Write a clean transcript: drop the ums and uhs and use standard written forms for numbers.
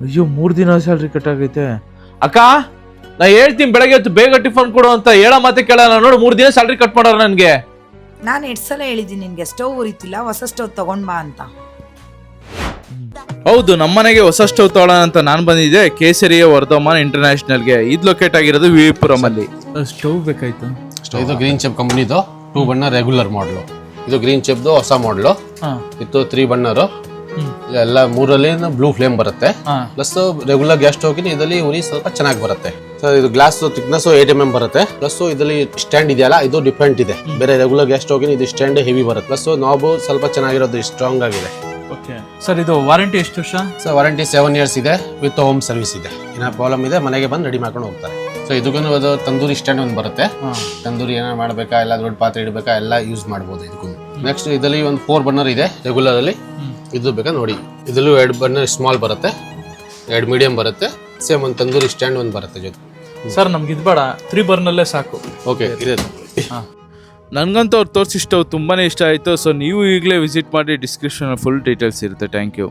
ಅಯ್ಯೋ 3 ದಿನ salary cut ಆಗೈತೆ. ಅಕ್ಕ ನಾ ಹೇಳ್ತೀನಿ ಬೆಳಗ್ಗೆ ಹೊತ್ತು ಬೇಗ ಟಿಫನ್ ಕೊಡು ಅಂತ ಹೇಳೋ ಮತ್ತೆ ಕೇಳಲ್ಲ ನೋಡು 3 ದಿನ ಸ್ಯಾಲ್ರಿ ಕಟ್ ಮಾಡೋರು ನನ್ಗೆ. ನಾನು 2 ಸಲ ಹೇಳಿದ್ದೀನಿ ನಿನ್ಗೆ ಸ್ಟವ್ ಉರಿತಿಲ್ಲ ಹೊಸ ಸ್ಟವ್ ತಗೊಂಡ್ ಬಾ ಅಂತ. ಹೌದು, ನಮ್ಮನೆಗೆ ಹೊಸ ಸ್ಟವ್ ತಗೊಳ್ಳೋಣ ಅಂತ ನಾನು ಬಂದಿದ್ದೆ ಕೇಸರಿಯ ವರ್ಧಮಾನ್ ಇಂಟರ್ನ್ಯಾಷನಲ್ಗೆ. ಇದು ಲೊಕೇಟ್ ಆಗಿರೋದು ವಿವಿಪುರಂ ಅಲ್ಲಿ. ಸ್ಟವ್ ಬೇಕಾಯ್ತು. ಇದು ಗ್ರೀನ್ ಚೆಪ್ ಕಂಪ್ನಿದು 2 ಬಣ್ಣ ರೆಗ್ಯುಲರ್ ಮಾಡಲು. ಇದು ಗ್ರೀನ್ ಚೆಪ್ದು ಹೊಸ ಮಾಡಲು. ಇದು 3 ಬಣ್ಣರು ಎಲ್ಲ 3ರಲ್ಲಿ ಬ್ಲೂ ಫ್ಲೇಮ್ ಬರುತ್ತೆ. ಪ್ಲಸ್ ರೆಗ್ಯುಲರ್ ಗ್ಯಾಸ್ ಸ್ಟವ್ ಇದರಲ್ಲಿ ಉರಿ ಸ್ವಲ್ಪ ಚೆನ್ನಾಗಿ ಬರುತ್ತೆ. ಇದು ಗ್ಲಾಸ್ ಥಿಕ್ನೆಸ್ 8 mm ಬರುತ್ತೆ. ಪ್ಲಸ್ ಇದರಲ್ಲಿ ಸ್ಟ್ಯಾಂಡ್ ಇದೆಯಲ್ಲ ಇದು ಡಿಫ್ರೆಂಟ್ ಇದೆ. ಬೇರೆ ರೆಗ್ಯುಲರ್ ಗ್ಯಾಸ್ ಸ್ಟವ್ ಇದು ಸ್ಟ್ಯಾಂಡ್ ಹೆವಿ ಬರುತ್ತೆ. ಪ್ಲಸ್ ನಾಬ್ ಸ್ವಲ್ಪ ಚೆನ್ನಾಗಿರೋದು ಸ್ಟ್ರಾಂಗ್ ಆಗಿದೆ. ಸರ್ ಇದು ವಾರಂಟಿ ಎಷ್ಟು ವರ್ಷ? ಸರ್ ವಾರಂಟಿ 7 years ಇದೆ ವಿತ್ ಹೋಮ್ ಸರ್ವಿಸ್ ಇದೆ. ಏನೋ ಪ್ರಾಬ್ಲಮ್ ಇದೆ ಮನೆಗೆ ಬಂದು ರೆಡಿ ಮಾಡ್ಕೊಂಡು ಹೋಗ್ತಾರೆ. ಸೊ ಇದಕ್ಕೂ ಅದು ತಂದೂರಿ ಸ್ಟ್ಯಾಂಡ್ ಒಂದು ಬರುತ್ತೆ. ತಂದೂರಿ ಏನಾರು ಮಾಡಬೇಕಾ ಎಲ್ಲ ದೊಡ್ಡ ಪಾತ್ರೆ ಇಡಬೇಕಾ ಎಲ್ಲ ಯೂಸ್ ಮಾಡ್ಬೋದು ಇದಕ್ಕೂ. ನೆಕ್ಸ್ಟ್ ಇದರಲ್ಲಿ ಒಂದು 4 ಬರ್ನರ್ ಇದೆ ರೆಗ್ಯುಲರ್ ಅಲ್ಲಿ. ಇದು ಬೇಕಾ ನೋಡಿ, ಇದರಲ್ಲೂ 2 ಬರ್ನರ್ ಸ್ಮಾಲ್ ಬರುತ್ತೆ, 2 ಮೀಡಿಯಂ ಬರುತ್ತೆ. ಸೇಮ್ ಒಂದು ತಂದೂರಿ ಸ್ಟ್ಯಾಂಡ್ ಒಂದು ಬರುತ್ತೆ ಜೊತೆ. ಸರ್ ನಮ್ಗೆ ಇದು ಬೇಡ, 3 ಬರ್ನಲ್ಲೇ ಸಾಕು. ಓಕೆ ಇದೆ. ನನಗಂತೂ ಅವ್ರು ತೋರಿಸಿ ಸ್ಟವ್ ತುಂಬಾ ಇಷ್ಟ ಆಯಿತು. ಸೊ ನೀವು ಈಗಲೇ ವಿಸಿಟ್ ಮಾಡಿ, ಡಿಸ್ಕ್ರಿಪ್ಷನ್ ಫುಲ್ ಡೀಟೇಲ್ಸ್ ಇರುತ್ತೆ. Thank you.